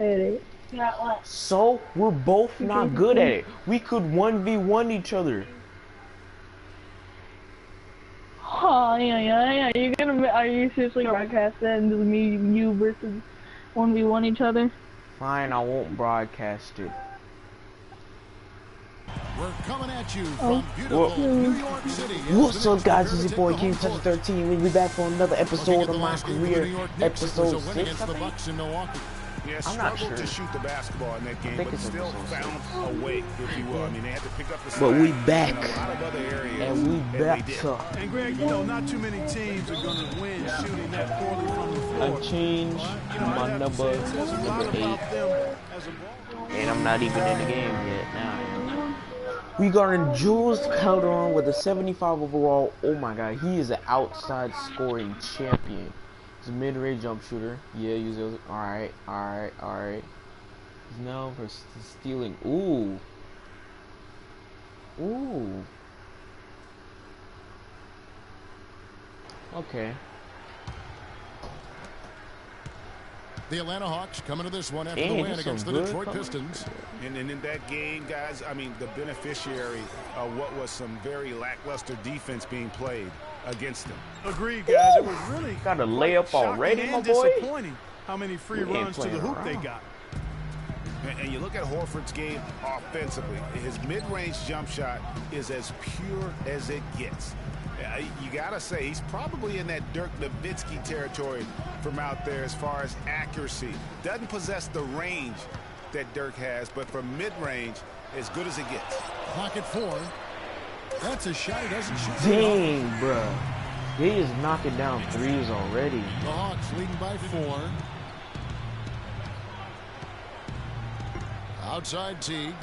at it. So we're both not good at it. We could 1v1 each other. Oh yeah. Are you seriously broadcast that and just me, you versus 1v1 each other? Fine, I won't broadcast it. We're coming at you from beautiful New York City. What's up, guys? It's your boy King Touch 13. We'll be back for another episode of my career, episode 6. I'm not sure to shoot the basketball in that game, but still found a way, if you will. I mean, they had to pick up the slack. But we back, in a lot of other areas, and we back to. And Greg, you know, not too many teams are going to win shooting that poorly from the floor. I changed my number 8, and I'm not even in the game yet. Now we got in Jules Calderon with a 75 overall. Oh my God, he is an outside scoring champion. He's a mid-range jump shooter. Yeah, use those. Alright. He's now for stealing. Ooh. Okay. The Atlanta Hawks coming to this one after the win against the Detroit Pistons. And in that game, guys, I mean, the beneficiary of what was some very lackluster defense being played against them. Agreed, guys. It was really got a layup already, my boy. Disappointing how many free runs to the hoop they got. And you look at Horford's game offensively. His mid-range jump shot is as pure as it gets. You gotta say he's probably in that Dirk Nowitzki territory from out there as far as accuracy. Doesn't possess the range that Dirk has, but from mid-range, as good as it gets. Clock at 4. That's a shot he doesn't shoot. Dang, bruh. He is knocking down threes already. The Hawks leading by 4. Outside Teague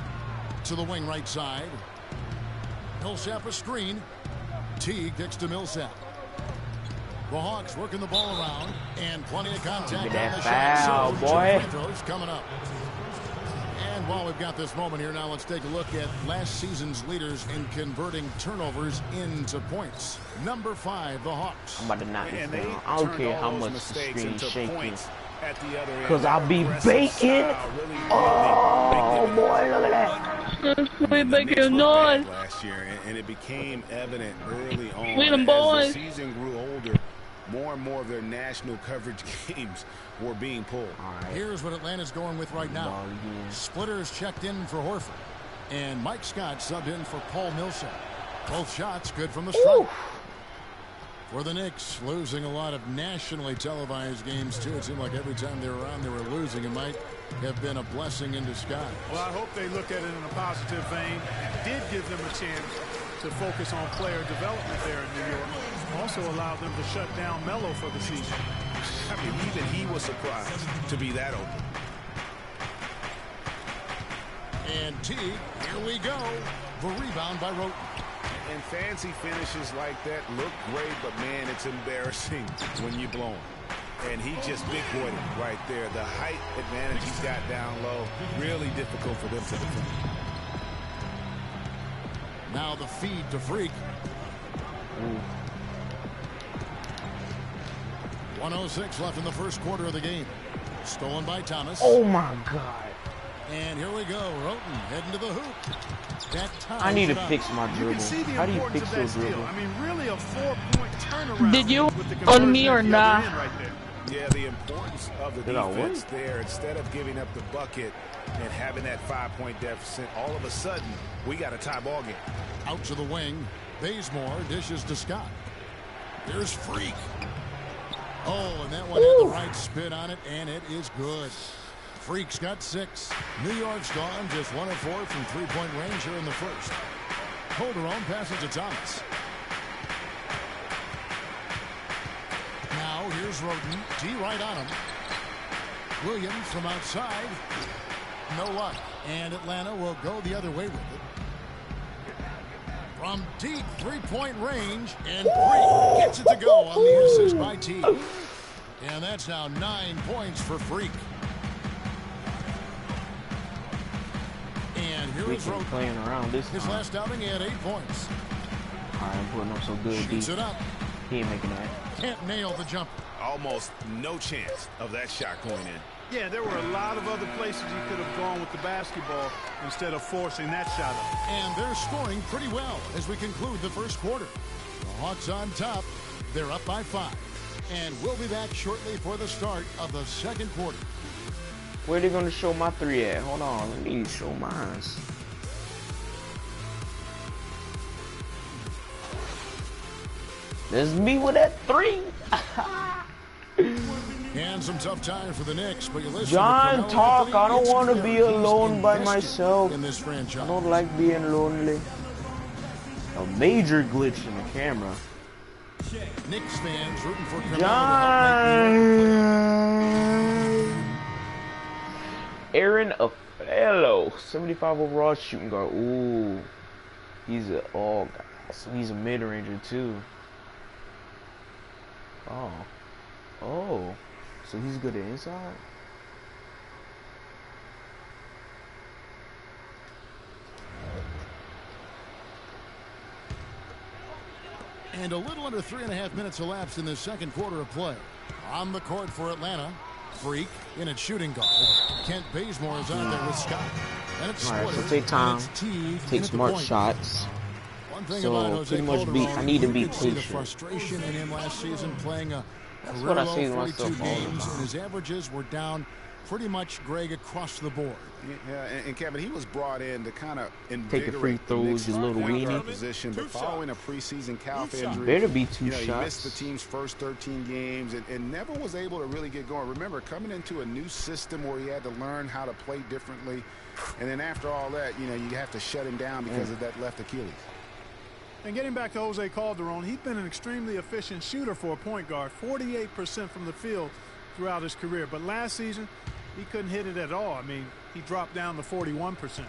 to the wing right side. Millsap a screen. Teague kicks to Millsap. The Hawks working the ball around and plenty of contact on the foul, shot. boy. Coming up. And while we've got this moment here, now let's take a look at last season's leaders in converting turnovers into points. Number 5, the Hawks. I'm about to knock this down. I don't care how much the screen's shaking. Because I'll be baking. Oh, boy, look at that. We making noise. Last year, and it became evident early on We them as boys. the season grew older. More and more of their national coverage games were being pulled. Right. Here's what Atlanta's going with right now. Splitters checked in for Horford. And Mike Scott subbed in for Paul Millsap. Both shots good from the strike. For the Knicks, losing a lot of nationally televised games, too. It seemed like every time they were on, they were losing. It might have been a blessing in disguise. Well, I hope they look at it in a positive vein. It did give them a chance to focus on player development there in New York. Also allowed them to shut down Melo for the season. I mean, even he was surprised to be that open. And Teague, here we go. The rebound by Roten. And fancy finishes like that look great, but man, it's embarrassing when you blow them. And he just big-boyed it right there. The height advantage he's got down low, really difficult for them to defend. Now the feed to Freak. 1:06 left in the first quarter of the game. Stolen by Thomas. Oh my God. And here we go. Roten heading to the hoop. I need to fix my dribble. How do you fix your dribble? I mean, really a 4-point turnaround. Did you on me or not? Yeah, the importance of the defense there. Instead of giving up the bucket and having that 5-point deficit, all of a sudden, we got a tie ball game. Out to the wing. Bazemore dishes to Scott. Here's Freak. Oh, and that one had the right spin on it, and it is good. Freak's got 6. New York's gone just 1 of 4 from 3-point range here in the first. Calderon passes to Thomas. Now here's Roten. D right on him. Williams from outside. No luck. And Atlanta will go the other way with it. From deep 3-point range, and Freak gets it to go on the assist by Teague. And that's now 9 points for Freak. And here is Roten. Playing around this His last outing, he had 8 points. All right, I'm putting up so good. Shoots it up. He ain't making that. Can't nail the jump. Almost no chance of that shot going in. Yeah, there were a lot of other places he could have gone with the basketball instead of forcing that shot up. And they're scoring pretty well as we conclude the first quarter. The Hawks on top. They're up by 5. And we'll be back shortly for the start of the second quarter. Where are they going to show my 3 at? Hold on, let me show mine. There's me with that 3. And some tough times for the Knicks, but you listen John, to talk. I don't want to Anthony, be alone by he's myself. in this franchise. I don't like being lonely. A major glitch in the camera. Knicks fans rooting for Carmelo John. Aaron Affello, 75 overall shooting guard. Ooh, he's a so he's a mid-ranger too. Oh, so he's good at inside. And a little under 3.5 minutes elapsed in the second quarter of play. On the court for Atlanta, Freak in at shooting guard. Kent Bazemore is out there with Scott. And it's All right, so take time, take smart shots. One thing So about Jose pretty much Calderon, I need to be you could see the patient. frustration in him last season playing a That's career what I low say to 42 myself all the games, time. and his averages were down pretty much, Greg, across the board. Yeah, and Kevin, he was brought in to kind of Taking free throws, you little weenie. position, but following a preseason calf injury, Better be 2 he shots. missed the team's first 13 games and never was able to really get going. Remember, coming into a new system where he had to learn how to play differently, and then after all that, you have to shut him down because of that left Achilles. And getting back to Jose Calderon, he's been an extremely efficient shooter for a point guard, 48% from the field throughout his career. But last season, he couldn't hit it at all. I mean, he dropped down to 41%.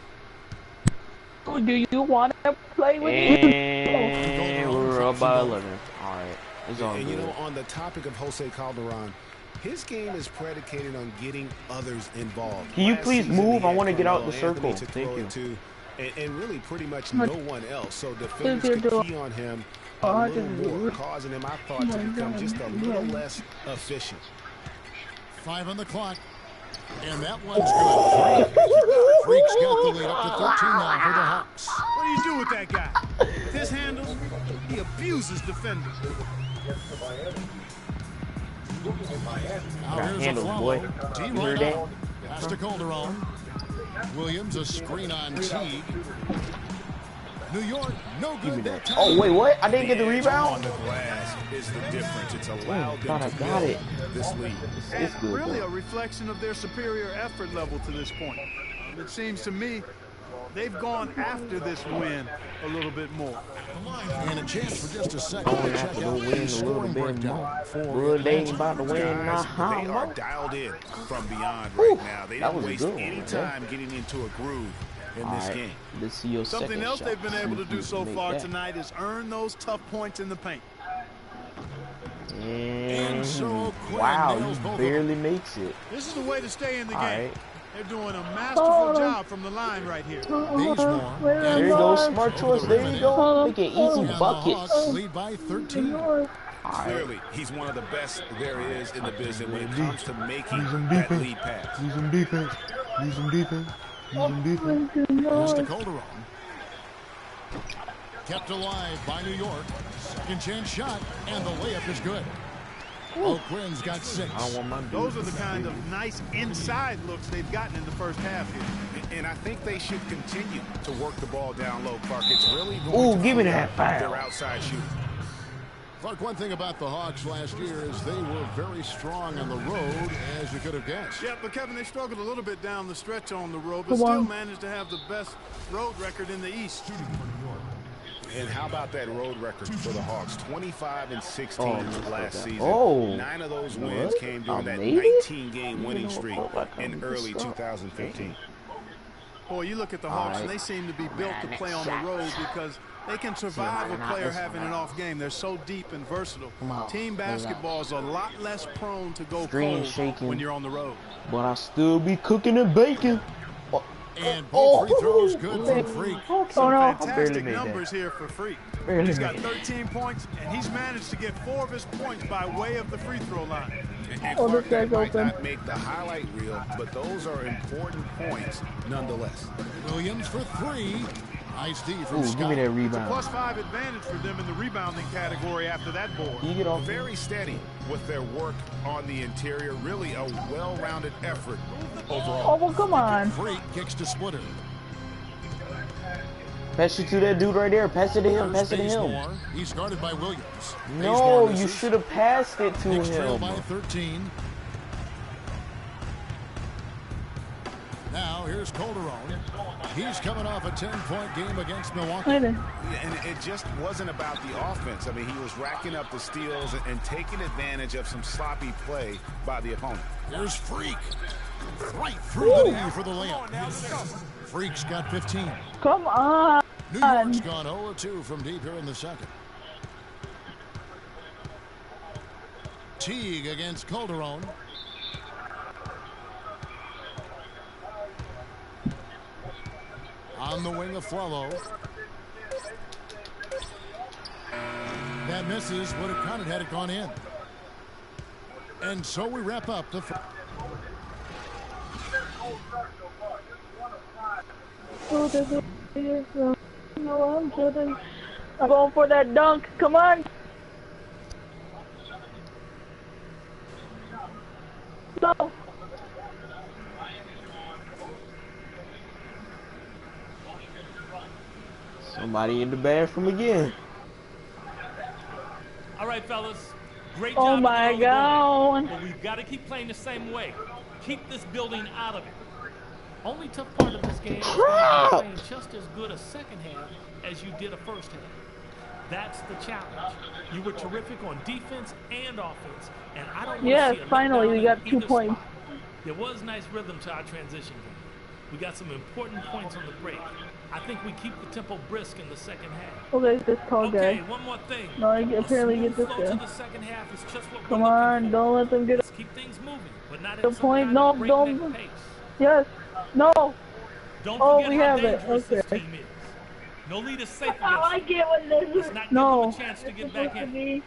Do you want to play with me? And we're up by 11. All right, it's all And good. on the topic of Jose Calderon, his game is predicated on getting others involved. Can you Last please season, move? he I had want to get out the Carmelo circle. Anthony to Thank throw you. it to, and really pretty much no one else. So defenders Please could do. key on him Oh, a I little can more, do it. causing him, I thought, to become just a little less efficient. 5 on the clock. And that one's good. Freak's got the lead up to 13 now for the Hawks. What do you do with that guy? With his handles, he abuses defenders. Now Got here's a handles, follow. boy. D You right heard that? on. Pass to Calderon. Williams, a screen on Teague. New York, no Give me good. that. Oh, wait, what? I didn't get the On rebound? the glass is the difference. It's allowed Thought them I to got build it. this lead. It's good, Really though. a reflection of their superior effort level to this point. It seems to me they've gone after this win a little bit more. And a chance for just a second Going to check after the out win a the little scoring bit breakdown more. for Good, they ain't Atlanta. about to win. Guys, Nah, they are dialed in from beyond Whew, right now. They that didn't was a waste good one any right there. time getting into a groove in All this right, game. let's see your Something second else shot. they've been able to See do if so you can far make that. tonight is earn those tough points in the paint. And so Quinn Wow, nails he both of barely makes it. This is the way to stay in the All game. right. They're doing a masterful job from the line right here. Bazemore. There you go, smart choice. There you go. Making easy And the buckets. Hawks lead by 13. Clearly, he's one of the best there is in the business when it comes to making that lead pass. Need some defense. Need some defense. Need some defense. Here's to Calderon. Kept alive by New York. Second chance shot, and the layup is good. O'Quinn's got 6. I don't want my Those are defense. the kind of nice inside looks they've gotten in the first half here. And I think they should continue to work the ball down low, Clark. It's really going Ooh, to give me free that up foul. their outside shooting. Clark, one thing about the Hawks last year is they were very strong on the road, as you could have guessed. Yeah, but Kevin, they struggled a little bit down the stretch on the road, but still managed to have the best road record in the East. And how about that road record for the Hawks? 25-16 Oh, last season. oh. 9 of those wins What? came during I that made it? 19-game winning streak in early 2015. Boy, you look at the Hawks, All and right. they seem to be built to play on the road because they can survive a player having an off game. They're so deep and versatile. Team basketball is a lot less prone to go Screen cold shaking. when you're on the road. But I still be cooking and baking. And both free throws good from Freak. Some no, I barely fantastic made that. numbers here for Freak. Barely He's got made 13 points, and he's managed to get 4 of his points by way of the free throw line. And Oh, this Clark, that guy's might open. not make the highlight reel, but those are important points nonetheless. Williams for three. Nice D from Ooh, Scott. give me that It's a rebound. +5 advantage for them in the rebounding category after that board. Can you get off? Very steady with their work on the interior. Really a well-rounded effort overall. Oh, well, come on. Freak kicks to Splitter. Pass it to that dude right there. Pass it to him. Pass it to him. Bazemore. He's guarded by Williams. No, Bazemore you misses. should have passed it to Knicks trail him. by 13. Now here's Calderon. He's coming off a 10-point game against Milwaukee. Wait a minute. And it just wasn't about the offense. I mean, he was racking up the steals and taking advantage of some sloppy play by the opponent. Here's Freak. Right through the knee for the layup. Freak's got 15. Come on. New York's gone 0-2 from deep here in the second. Teague against Calderon. On the wing of Flalo. That misses. Would have counted had it gone in. And so we wrap up the first. Oh, there's a here, so no, I'm kidding. I'm going for that dunk. Come on. Go. Somebody in the bathroom again. All right, fellas. Great Oh job. my God. But we've got to keep playing the same way. Keep this building out of it. Only tough part of this game is playing just as good a second half as you did a first half. That's the challenge. You were terrific on defense and offense, and I don't want Yes, to see a finally, we letdown got in 2 either points. spot. There was nice rhythm to our transition game. We got some important points on the break. I think we keep the tempo brisk in the second half. Oh, there's this tall Okay, guy. one more thing. No, I apparently A get this smooth flow to guy. the second half is just what Come we're looking on, for. don't let them get Let's keep things moving, but not the at some point. kind No, of breakneck don't. pace. Yes. No. Don't Oh, forget we how have it. dangerous this Okay. team is. No lead is safe Oh, I against you. get what this Let's is. not No. give them a chance to get back in.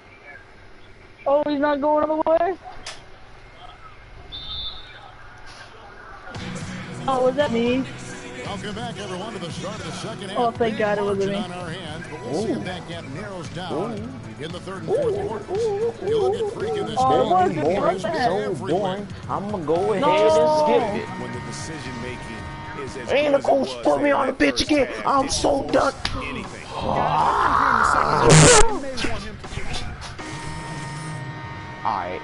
Oh, he's not going all the way? Oh, was that me? Welcome back, everyone, to the start of the second half. Oh, thank God it wasn't Big me. margin on our hands, but we'll see if that gap narrows down in the third and fourth quarters. You look at Freak in this Oh, game. what he is Boring, is that? so everywhere. boring. I'm gonna go ahead No. and skip it. When the decision making is as And good the as it coach was put me in on the that pitch first again. half, I'm didn't so force done. anything. Alright.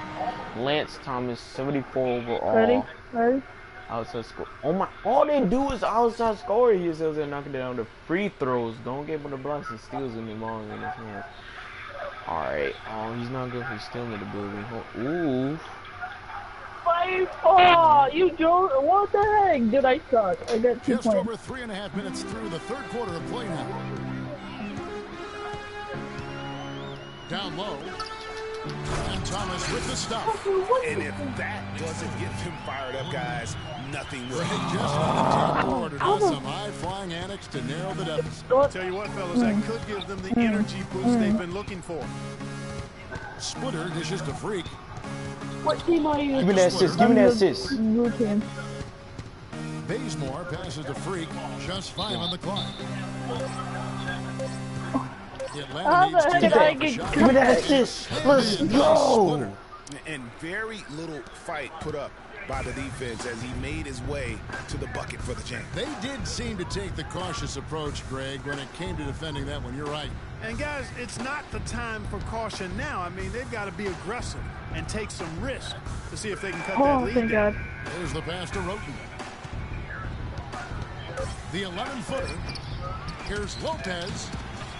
Lance Thomas, 74 overall. Ready? Ready? Outside score. Oh my! All they do is outside score. He says they're knocking down the free throws. Don't give him the blocks and steals anymore in his hands. All right. Oh, he's not good for stealing the building. Ooh. Oh, you joke. What the heck? Dude, I suck. I got 2 Just points. over 3.5 minutes through the third quarter of play now. Down low. And Thomas with the stop. And if that doesn't get them fired up, guys, nothing will. Greg just on the order does some high-flying antics to narrow the deficit. I'll tell you what, fellas, that could give them the energy boost they've been looking for. Splitter dishes to Freak. What team are you? Give me that assist. Give me that assist. Blue team. Bazemore passes to Freak. Just 5 on the clock. Atlanta How needs the to heck did get I a get shot. Give me that assist. Let's go. And very little fight put up by the defense as he made his way to the bucket for the jam. They did seem to take the cautious approach, Greg, when it came to defending that one. You're right. And guys, it's not the time for caution now. I mean, they've got to be aggressive and take some risk to see if they can cut that Oh, lead thank down. God. There's the pass to Roten. The 11-footer. Here's Lopez.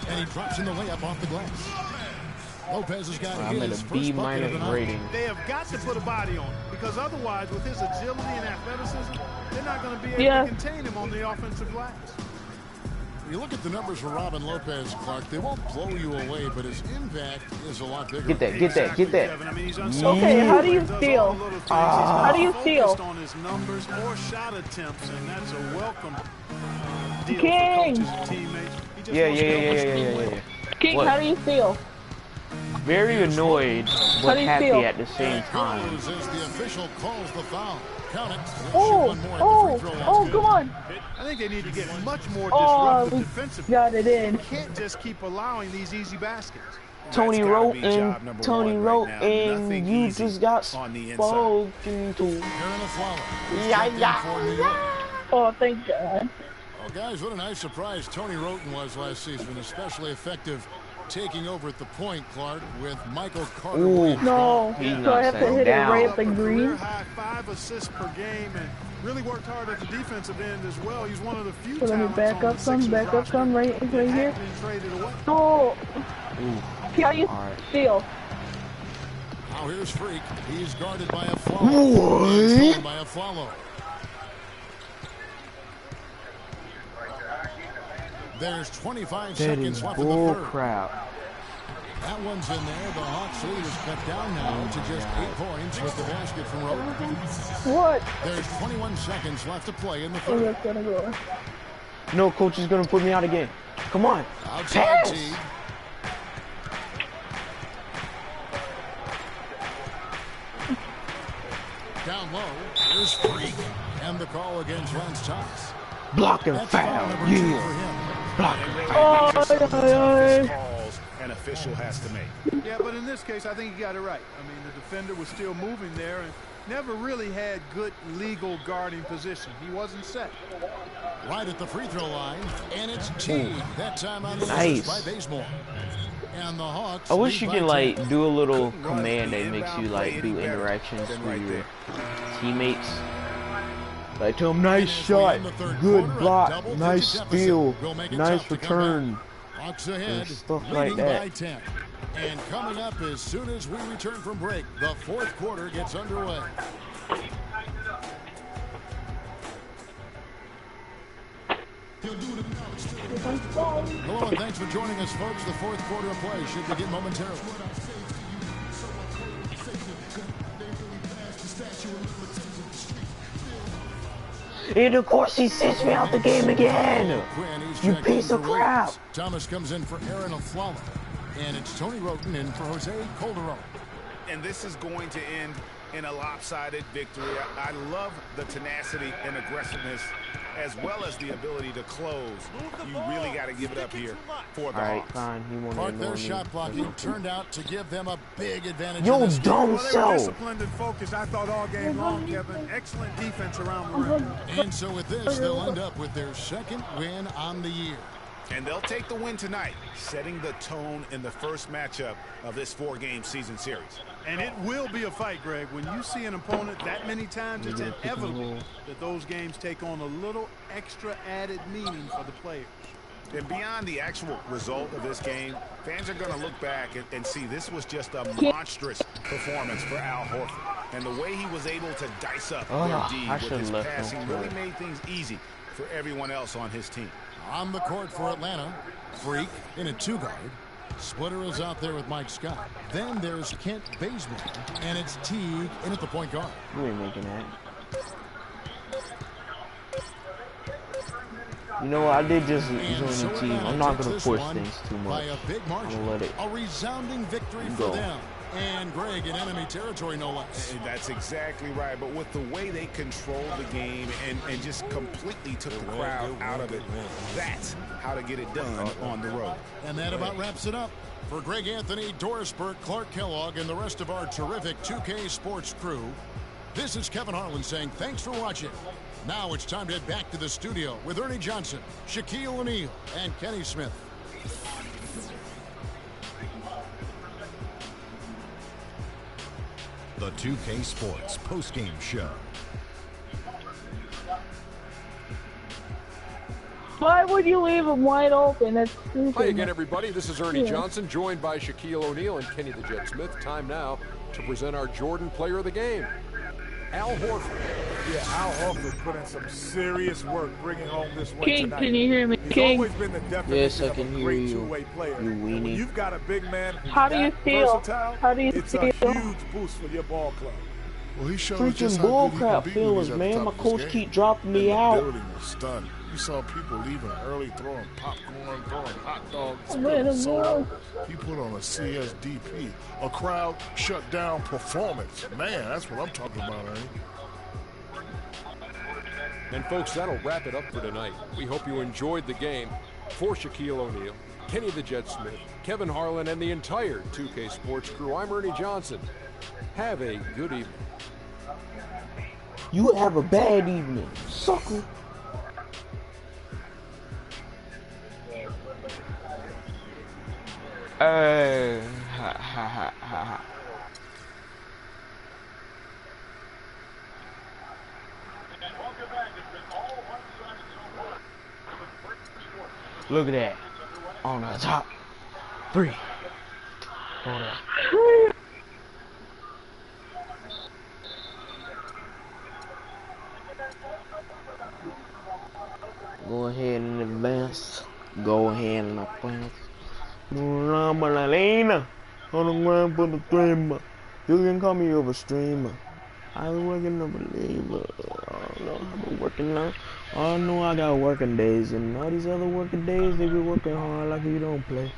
And he drops in the layup off the glass. Lopez has got I'm at his a first B- bucket of the night. rating. They have got to put a body on him because otherwise, with his agility and athleticism, they're not going to be able Yeah. to contain him on the offensive glass. You look at the numbers for Robin Lopez, Clark. They won't blow you away, but his impact is a lot bigger. Get that. Get that. Get that. Kevin. I mean, he's unselfish. Okay, how do you Does all steal? the little things. He's not How do you steal? focused on his numbers or shot attempts, and that's a welcome deal King. for coaches and teammates. He just Yeah, wants yeah, to yeah, help yeah, his yeah, team yeah, win. yeah. King, What? how do you steal? Very annoyed, How but do you happy feel? at the same time. Goes as the official calls the foul. Count it. They'll shoot Oh, one more at the free throw line. come on. I think they need to get much more Oh, disruptive we defensively. got it in. You can't just keep allowing these easy baskets. Tony That's gotta wrote be and job number Tony one wrote right now. and Nothing you easy just got on the inside. spoken to. Aaron Aflalo. Yeah, yeah. Oh, thank God. Oh, guys, what a nice surprise Tony Roten was last season, especially effective taking over at the point, Clark, with Michael Carter. Ooh. No, He so I have to knocks hit it that right down. at the A career green. high 5 assists per game and really worked hard at the defensive end as well. He's one of the few So let me talents back on the up some, Sixers back up roster some, right that here. hadn't been traded away. Oh, Ooh. see how you Alright. feel. Now here's Freak. He's guarded by Aflalo. What? By Aflalo. There's 25 That seconds is left in the bull third. crap. That one's in there. The Hawks lead is cut down now to just 8 points with the basket from Roten. What? There's 21 seconds left to play in the Oh, third. that's gonna go. No, coach is gonna put me out again. Come on. Outside Pass. Teague. Down low. Here's Freak. And the call against Lance Thomas. Block and That's foul foul. number 2 Yeah. for him. Block. Oh, These are some of the aye, toughest calls an official has to make. Yeah, but in this case, I think he got it right. I mean, the defender was still moving there and never really had good legal guarding position. He wasn't set. Right at the free throw line. And it's Teague. That time on the Nice. by Bazemore. And the Hawks I wish you lead could by like 10. do a little Couldn't run command the that makes you inbound like play do any better interactions than with right your there. teammates. Like tell them nice As we shot, end the third good quarter, a block, double-digit nice deficit steal, will make it nice tough to come return. back. Hawks ahead, stuff leading like that. by 10. And coming up as soon as we return from break, the fourth quarter gets underway. Hello and thanks for joining us, folks. The fourth quarter of play should begin momentarily. And of course he sits me out the game again. Quinn, he's You checked piece in of for crap. Williams. Thomas comes in for Aaron Aflalo. And it's Tony Roten in for Jose Calderon. And this is going to end in a lopsided victory. I love the tenacity and aggressiveness as well as the ability to close. You really got to give it up here for the Alright, Hawks. fine. He wanted Clark, to their ignore me. shot blocking turned out to give them a big advantage. Yo, in this game. dumb Well, they were self. disciplined and focused, I thought, all game long, Kevin. Excellent defense around the rim. And so with this, they'll end up with their second win on the year. And they'll take the win tonight, setting the tone in the first matchup of this 4-game season series. And it will be a fight, Greg. When you see an opponent that many times, it's inevitable that those games take on a little extra added meaning for the players. And beyond the actual result of this game, fans are going to look back and see this was just a monstrous performance for Al Horford. And the way he was able to dice up their D I with should've his left passing him really for it. made things easy for everyone else on his team. On the court for Atlanta, Freak in a two-guard. Splitter is out there with Mike Scott. Then there's Kent Bazemore, and it's Teague in at the point guard. You ain't making that. You know what? I did just And join so the team. Atlanta I'm not takes gonna this force one things too by much. a big margin. I'm gonna let it A resounding victory for go. them. And Greg in enemy territory, no less. And that's exactly right. But with the way they controlled the game and just completely took the crowd out of it, that's how to get it done on the road. And that about wraps it up. For Greg Anthony, Doris Burke, Clark Kellogg, and the rest of our terrific 2K Sports crew, this is Kevin Harlan saying thanks for watching. Now it's time to head back to the studio with Ernie Johnson, Shaquille O'Neal, and Kenny Smith. The 2K Sports postgame show. Why would you leave him wide open? That's stupid. Hi again, everybody. This is Ernie Johnson, joined by Shaquille O'Neal and Kenny the Jet Smith. Time now to present our Jordan Player of the Game, Al Horford. Yeah, Al Horford put in some serious work bringing home this win King, tonight. can you hear me? He's King, always been the definition Yes, I of can a hear great you, two-way player. you And when weenie. you've got a big man who's How do you that feel? versatile, How do you it's feel? a huge boost for your ball club. Well, he showed just freaking how good he bullcrap can be when feelings, he's at the man. top My of his coach game. keep dropping me And the out. building was stunned. You saw people leaving early, throwing popcorn, throwing hot dogs, Wait spilling a soda. minute. He put on a CSDP, a crowd shut down performance. Man, that's what I'm talking about, Ernie. And folks, that'll wrap it up for tonight. We hope you enjoyed the game. For Shaquille O'Neal, Kenny the Jet Smith, Kevin Harlan, and the entire 2K Sports crew, I'm Ernie Johnson. Have a good evening. You have a bad evening, sucker. Ha ha ha ha ha. Look at that. On the top. 3. Hold on. Go ahead and advance. Go ahead and advance. Malena. On the ground for the streamer. You can call me over streamer. I was working on believer. I don't know. I've been working now. I know I got working days, and all these other working days, they be working hard like you don't play.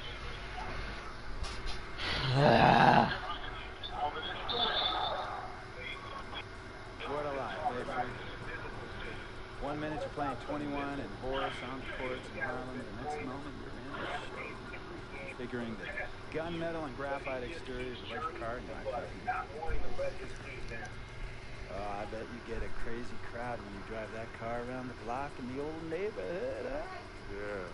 What a life, eh, Frank? 1 minute you're playing 21 and Horace on the courts in Harlem. The next moment you're in the shade. Figuring that gunmetal and graphite exteriors will let your car in my parking lot. Oh, I bet you get a crazy crowd when you drive that car around the block in the old neighborhood, huh? Yeah.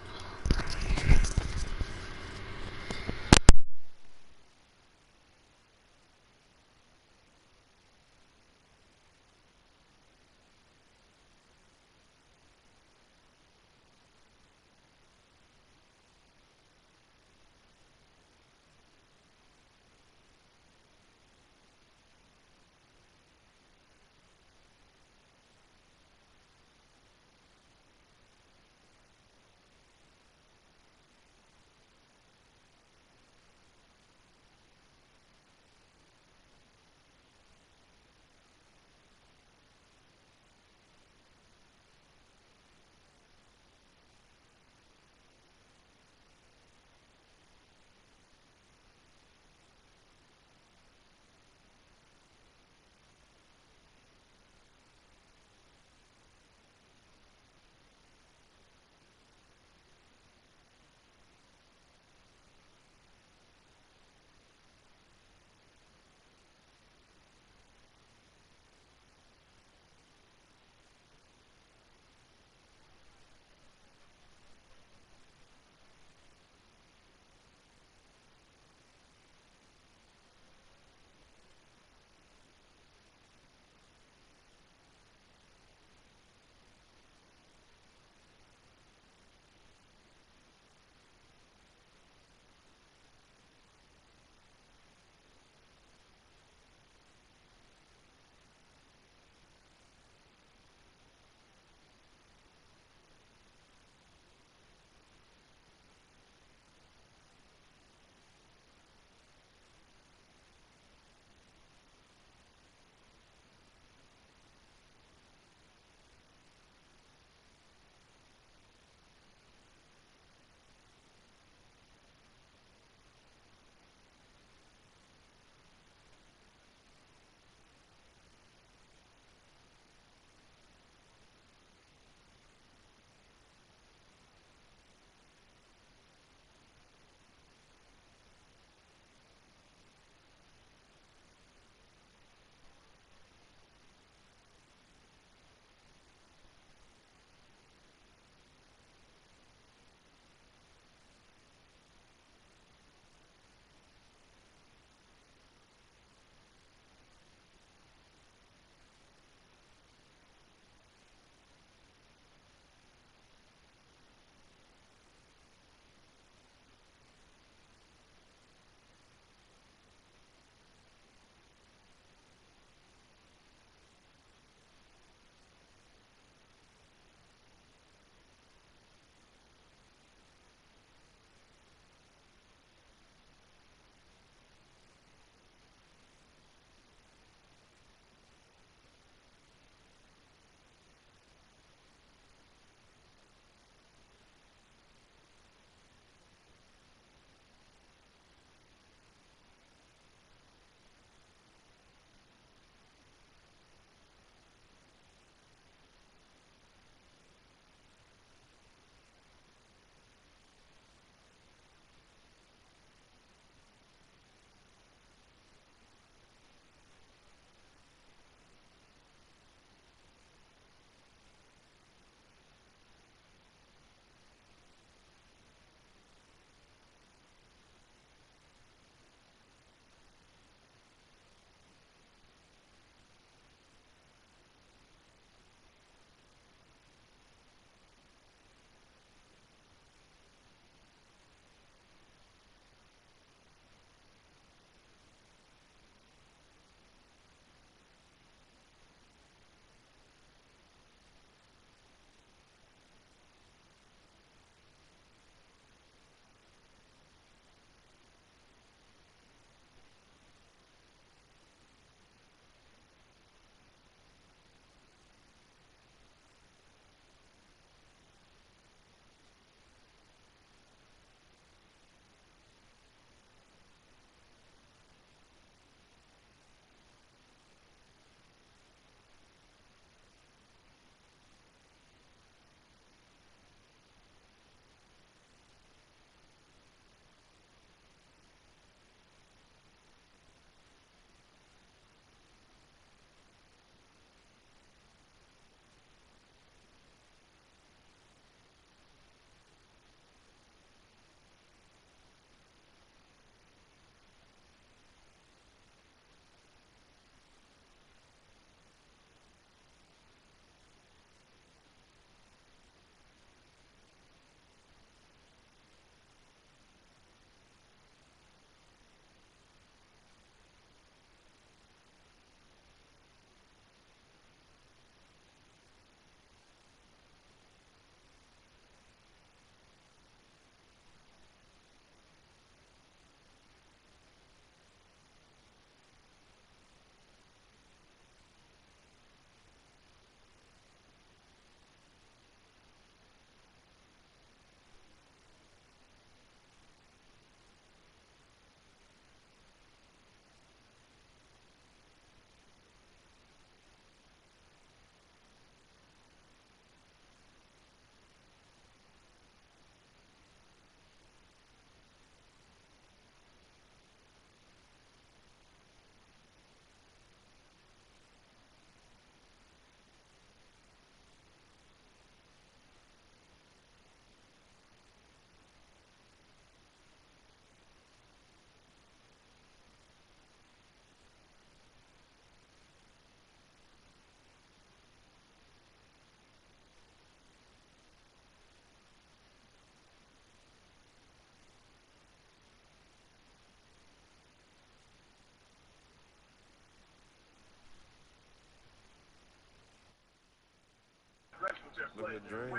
Living the dream.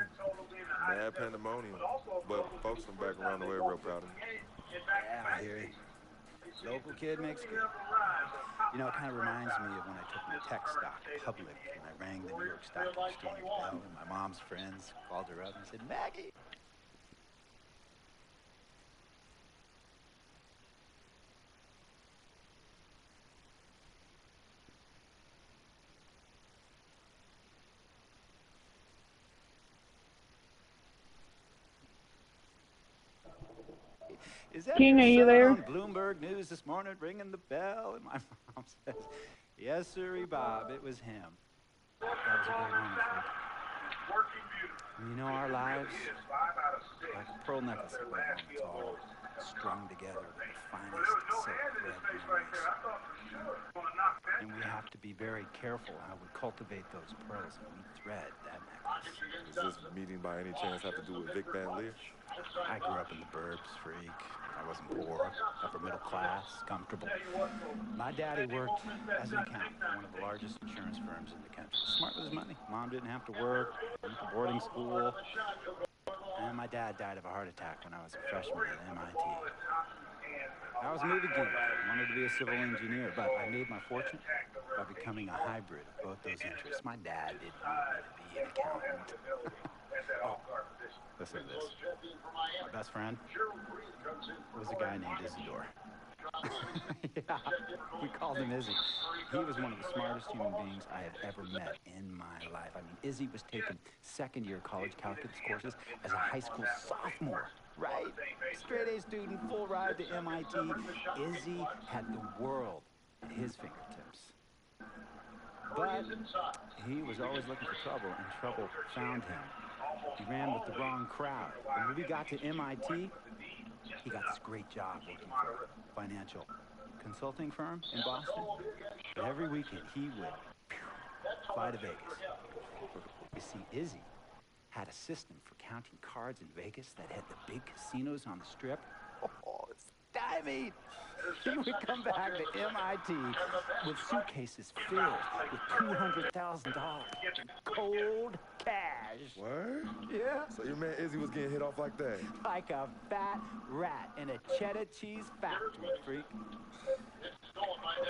Mad pandemonium. But folks from back around the way are real proud of me. Yeah, I hear you. Local kid makes good. You know, it kind of reminds me of when I took my tech stock public and I rang the New York Stock Exchange bell and my mom's friends called her up and said, Maggie. Is that King, your are you son there? on Bloomberg News this morning ringing the bell? And my mom says, yes, sirree, Bob, it was him. That was a great moment, Freak. You know, our lives, like a pearl necklace at great moments, all strung together with the finest silk thread memories. And we have to be very careful how we cultivate those pearls and we thread that necklace. Does this meeting by any chance have to do with Vic Van Leer? I grew up in the burbs, Freak. I wasn't poor, upper middle class, comfortable. My daddy worked as an accountant for one of the largest insurance firms in the country. Smart with his money. Mom didn't have to work, went to boarding school. And my dad died of a heart attack when I was a freshman at MIT. I was a movie geek, wanted to be a civil engineer, but I made my fortune by becoming a hybrid of both those interests. My dad didn't want me to be an accountant. Oh, listen to this. My best friend was a guy named Isidore. Yeah, we called him Izzy. He was one of the smartest human beings I have ever met in my life. I mean, Izzy was taking second-year college calculus courses as a high school sophomore, right? Straight-A student, full ride to MIT. Izzy had the world at his fingertips. But he was always looking for trouble, and trouble found him. He ran with the wrong crowd. And when we got to MIT, he got this great job working for a financial consulting firm in Boston. But every weekend, he would fly to Vegas. You see, Izzy had a system for counting cards in Vegas that had the big casinos on the Strip. Oh, stymied. He would come back to MIT with suitcases filled with $200,000 in cold cash. Word? Yeah. So your man Izzy was getting hit off like that? Like a fat rat in a cheddar cheese factory, Freak.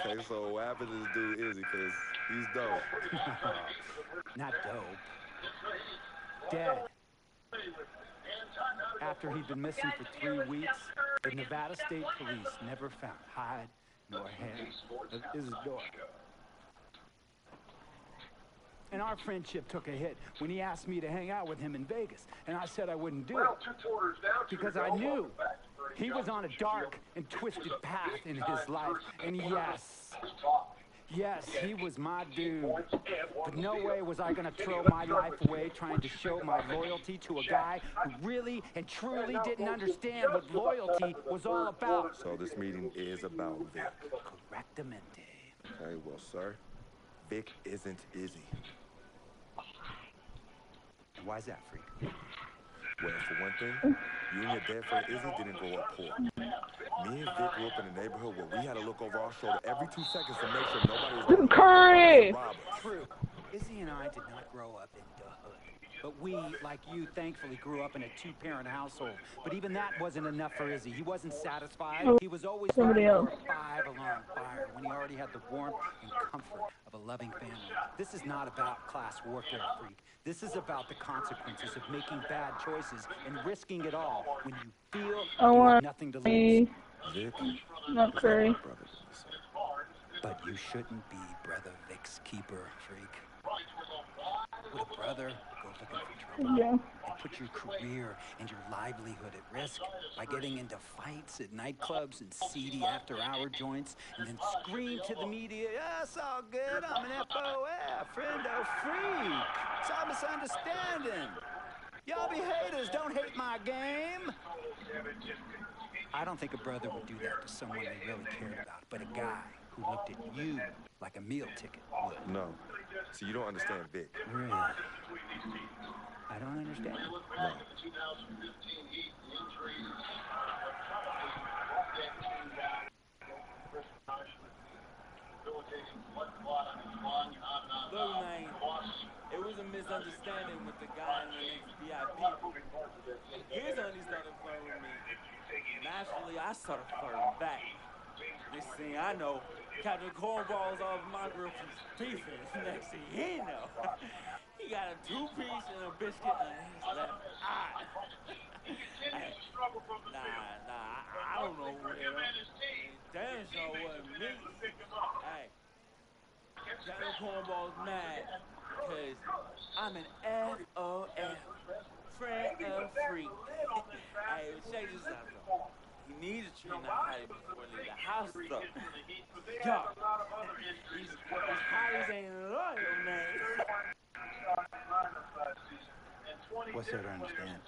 Okay, so what happened to this dude Izzy? Because he's dope. No, not dope. Dead. After he'd been missing for 3 weeks, the Nevada State Police never found hide nor hair of Isidore. And our friendship took a hit when he asked me to hang out with him in Vegas. And I said I wouldn't do it. Because I knew he was on a dark and twisted path in his life. And yes, he was my dude. But no way was I going to throw my life away trying to show my loyalty to a guy who really and truly didn't understand what loyalty was all about. So this meeting is about Vic. Correctamente. Okay, well, sir, Vic isn't Izzy. And why's that, Freak? Well, for one thing, you and your dead friend Izzy didn't grow up poor. Me and Vic grew up in a neighborhood where we had to look over our shoulder every 2 seconds to make sure nobody was going to rob us. True. Izzy and I did not grow up in the hood. But we, like you, thankfully grew up in a 2-parent household. But even that wasn't enough for Izzy. He wasn't satisfied. He was always looking for a 5-alarm fire when he already had the warmth and comfort of a loving family. This is not about class warfare, Freak. This is about the consequences of making bad choices and risking it all when you feel you have nothing to lose. Vic, not Curry. But you shouldn't be Brother Vic's keeper, Freak. Would a brother go looking for trouble? Yeah. And put your career and your livelihood at risk by getting into fights at nightclubs and seedy after-hour joints and then scream to the media, yeah, it's all good, I'm an FOF, friendo freak. It's all misunderstanding. Y'all be haters, don't hate my game. I don't think a brother would do that to someone they really cared about, but a guy who looked at you like a meal ticket would. No. So you don't understand Vic. Really? I don't understand. No. Look, man, it was a misunderstanding with the guy in the next VIP booth. His honey started flirting with me. Naturally, I started flirting back. Next thing I know, Captain Cornball's off my grill piece beefing. Next thing he know, he got a 2-piece and a biscuit under his left eye. Hey, I don't know who hit him. Damn sure wasn't me. Hey, Captain Cornball's mad because I'm an F.O.F. Friend of freak. Hey, check this out, though. He needs to train the hottie before he leave the house, though. Yo, these hotties ain't loyal, man. What's there to understand?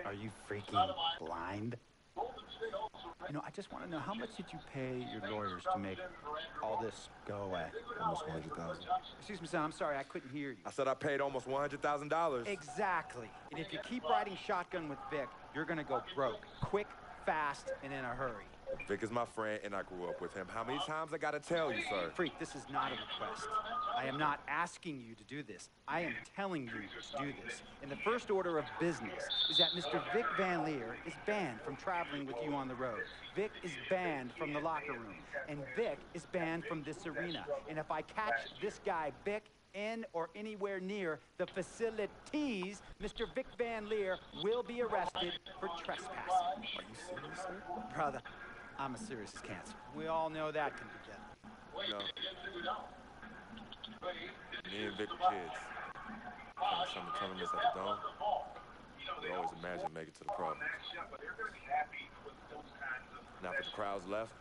Are you freaking blind? You know, I just want to know, how much did you pay your lawyers to make all this go away? Almost $100,000. Excuse me, sir, I'm sorry, I couldn't hear you. I said I paid almost $100,000. Exactly. And if you keep riding shotgun with Vic, you're going to go broke. Quick, fast, and in a hurry. Vic is my friend, and I grew up with him. How many times I gotta tell you, sir? Freak, this is not a request. I am not asking you to do this. I am telling you to do this. And the first order of business is that Mr. Vic Van Leer is banned from traveling with you on the road. Vic is banned from the locker room. And Vic is banned from this arena. And if I catch this guy, Vic, in or anywhere near the facilities, Mr. Vic Van Leer will be arrested for trespassing. Are you serious, sir? Brother, I'm as serious as cancer. We all know that can be deadly. No. Me and Vic were kids. Playing summer tournaments at the Dome. We always imagined making it to the pros. Now after the crowds left,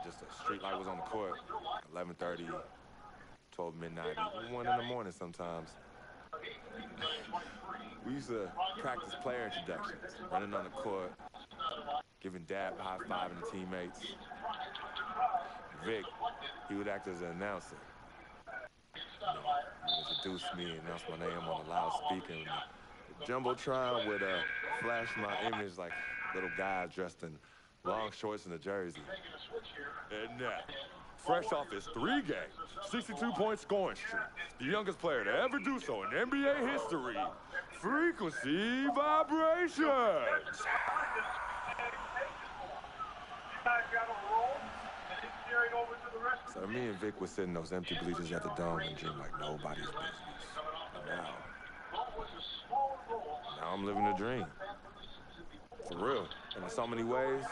just a street light was on the court. 11:30, 12 midnight, even 1 in the morning sometimes. We used to practice player introductions, running on the court, giving dab high-fiving the teammates. Vic, he would act as an announcer. He would introduce me and announce my name on the loudspeaker. And the Jumbotron would flash my image like little guys dressed in long shorts and a jersey. And fresh off his 3-game, 62-point scoring streak, the youngest player to ever do so in NBA history, Frequency Vibrations. So me and Vic would sit in those empty bleachers at the Dome and dream like nobody's business. Now I'm living a dream. For real. And in so many ways,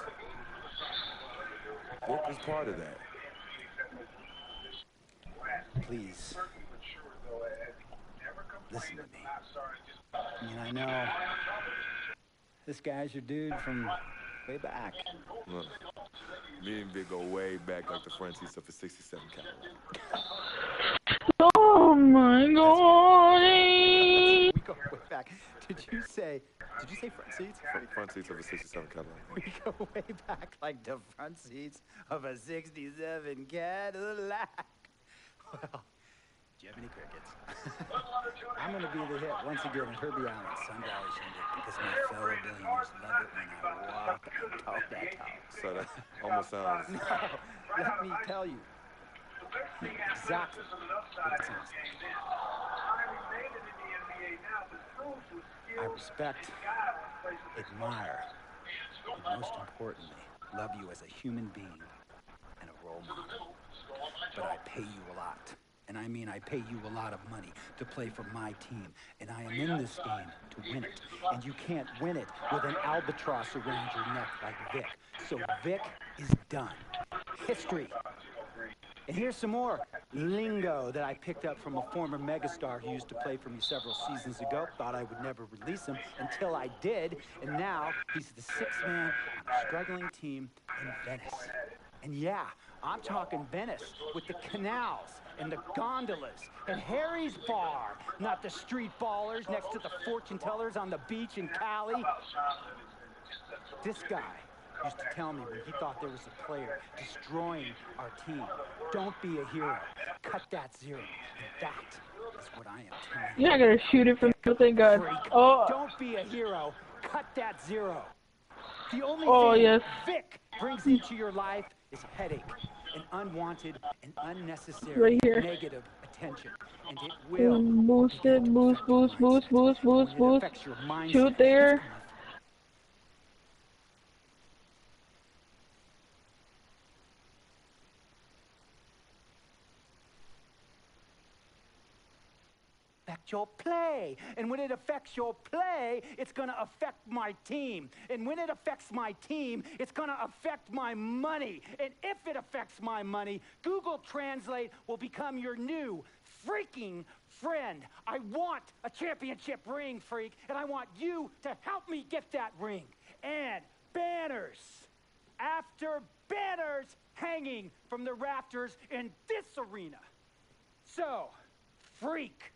Vic is part of that. Please, listen to me. I mean, I know this guy's your dude from way back. Look, me and Vic go way back like the front seats of a 67 Cadillac. Oh my god! We go way back. Did you say front seats? Front seats of a 67 Cadillac. We go way back like the front seats of a 67 Cadillac. Well, do you have any crickets? I'm going to be the hit once again at Herbie Allen's Sun Valley Shindig because my fellow billionaires love it when I walk and talk that talk. So that almost sounds... No, let me tell you exactly what it sounds like. I respect, admire, and most importantly, love you as a human being and a role model. But I pay you a lot. And I mean I pay you a lot of money to play for my team. And I am in this game to win it. And you can't win it with an albatross around your neck like Vic. So Vic is done. History. And here's some more lingo that I picked up from a former megastar who used to play for me several seasons ago. Thought I would never release him until I did. And now he's the 6th man on a struggling team in Venice. And yeah, I'm talking Venice with the canals and the gondolas and Harry's bar, not the street ballers next to the fortune tellers on the beach in Cali. This guy used to tell me when he thought there was a player destroying our team, don't be a hero, cut that zero. And that is what I am telling you. You're not gonna shoot it from the thing, God. Oh. Don't be a hero, cut that zero. The only thing Vic brings into your life is headache. and unwanted and unnecessary Right here. negative attention. And it will Boost begin it, to boost, affect your boost, boost, mindset. boost, And when boost, it boost. affects your mindset, Shoot it's there. going to affect your play. And when it affects your play, it's going to affect my team. And when it affects my team, it's going to affect my money. And if it affects my money, Google Translate will become your new freaking friend. I want a championship ring, freak, and I want you to help me get that ring. And banners after banners hanging from the rafters in this arena. So, freak,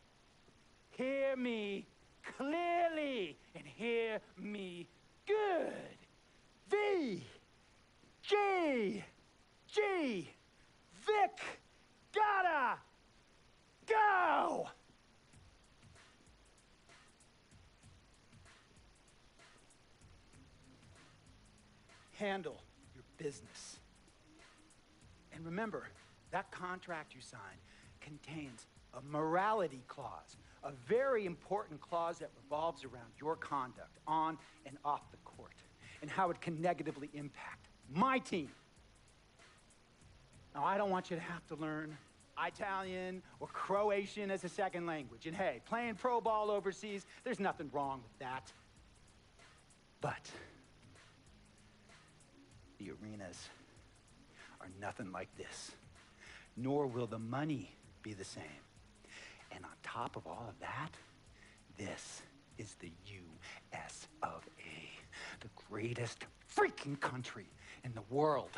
hear me clearly and hear me good. V, G, G, Vic, gotta go. Handle your business. And remember, that contract you signed contains a morality clause, a very important clause that revolves around your conduct on and off the court, and how it can negatively impact my team. Now, I don't want you to have to learn Italian or Croatian as a second language. And hey, playing pro ball overseas, there's nothing wrong with that. But the arenas are nothing like this, nor will the money be the same. And on top of all of that, this is the U.S. of A., the greatest freaking country in the world.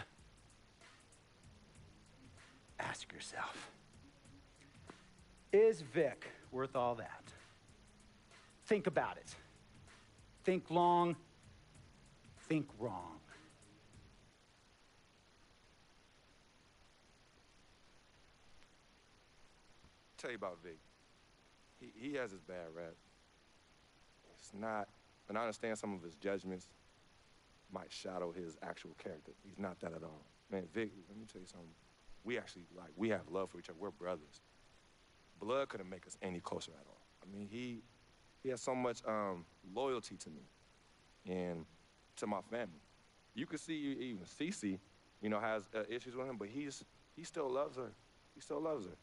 Ask yourself, is Vic worth all that? Think about it. Think long, think wrong. Tell you about Vic. He has his bad rap. It's not, and I understand some of his judgments might shadow his actual character. He's not that at all. Man, Vic, let me tell you something. We actually, we have love for each other. We're brothers. Blood couldn't make us any closer at all. I mean, he has so much loyalty to me and to my family. You could see even Cece, has issues with him, but he still loves her. He still loves her.